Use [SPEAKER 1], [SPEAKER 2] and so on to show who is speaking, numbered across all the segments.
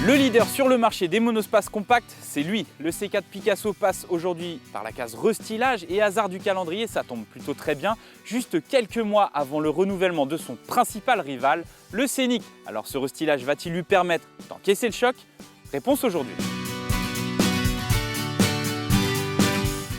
[SPEAKER 1] Le leader sur le marché des monospaces compacts, c'est lui. Le C4 Picasso passe aujourd'hui par la case restylage et hasard du calendrier, ça tombe plutôt très bien, juste quelques mois avant le renouvellement de son principal rival, le Scénic. Alors ce restylage va-t-il lui permettre d'encaisser le choc? Réponse aujourd'hui.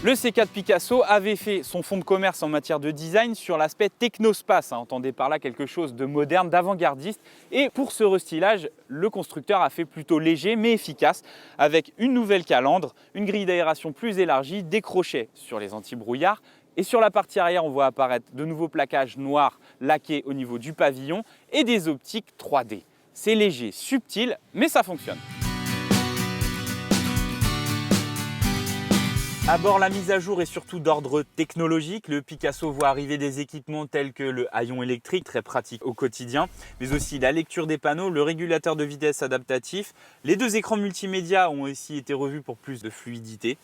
[SPEAKER 1] Le C4 Picasso avait fait son fonds de commerce en matière de design sur l'aspect technospace, entendez par là quelque chose de moderne, d'avant-gardiste. Et pour ce restylage, le constructeur a fait plutôt léger mais efficace, avec une nouvelle calandre, une grille d'aération plus élargie, des crochets sur les anti-brouillards. Et sur la partie arrière, on voit apparaître de nouveaux plaquages noirs laqués au niveau du pavillon et des optiques 3D. C'est léger, subtil, mais ça fonctionne. À bord, la mise à jour est surtout d'ordre technologique. Le Picasso voit arriver des équipements tels que le haillon électrique, très pratique au quotidien, mais aussi la lecture des panneaux, le régulateur de vitesse adaptatif. Les deux écrans multimédia ont aussi été revus pour plus de fluidité.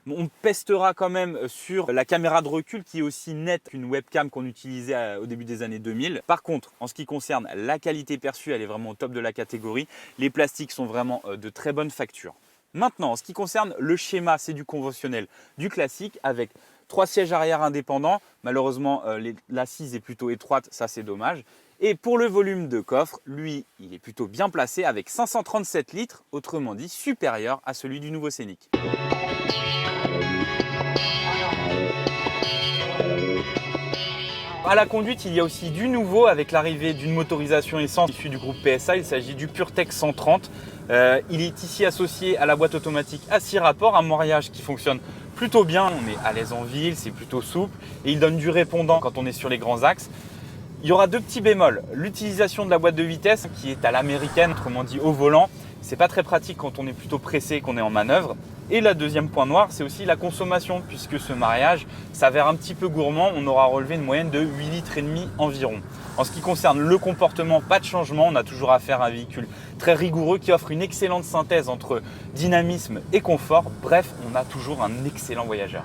[SPEAKER 1] On pestera quand même sur la caméra de recul qui est aussi nette qu'une webcam qu'on utilisait au début des années 2000. Par contre, en ce qui concerne la qualité perçue, elle est vraiment au top de la catégorie. Les plastiques sont vraiment de très bonne facture. Maintenant, en ce qui concerne le schéma, c'est du conventionnel, du classique avec 3 sièges arrière indépendants. Malheureusement, l'assise est plutôt étroite, ça c'est dommage. Et pour le volume de coffre, lui, il est plutôt bien placé avec 537 litres, autrement dit supérieur à celui du nouveau Scénic. À la conduite, il y a aussi du nouveau avec l'arrivée d'une motorisation essence issue du groupe PSA. Il s'agit du PureTech 130. Il est ici associé à la boîte automatique à 6 rapports, un mariage qui fonctionne plutôt bien. On est à l'aise en ville, c'est plutôt souple et il donne du répondant quand on est sur les grands axes. Il y aura 2 petits bémols. L'utilisation de la boîte de vitesse qui est à l'américaine, autrement dit au volant. C'est pas très pratique quand on est plutôt pressé, qu'on est en manœuvre. Et le deuxième point noir, c'est aussi la consommation, puisque ce mariage s'avère un petit peu gourmand. On aura relevé une moyenne de 8,5 litres environ. En ce qui concerne le comportement, pas de changement. On a toujours affaire à un véhicule très rigoureux qui offre une excellente synthèse entre dynamisme et confort. Bref, on a toujours un excellent voyageur.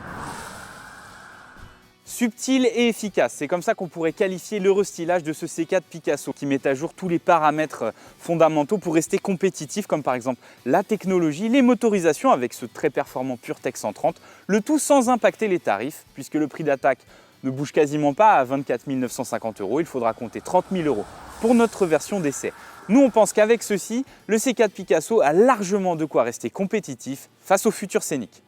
[SPEAKER 1] Subtil et efficace, c'est comme ça qu'on pourrait qualifier le restylage de ce C4 Picasso qui met à jour tous les paramètres fondamentaux pour rester compétitif, comme par exemple la technologie, les motorisations avec ce très performant PureTech 130, le tout sans impacter les tarifs puisque le prix d'attaque ne bouge quasiment pas à 24 950 €, il faudra compter 30 000 € pour notre version d'essai. Nous on pense qu'avec ceci, le C4 Picasso a largement de quoi rester compétitif face au futur Scénic.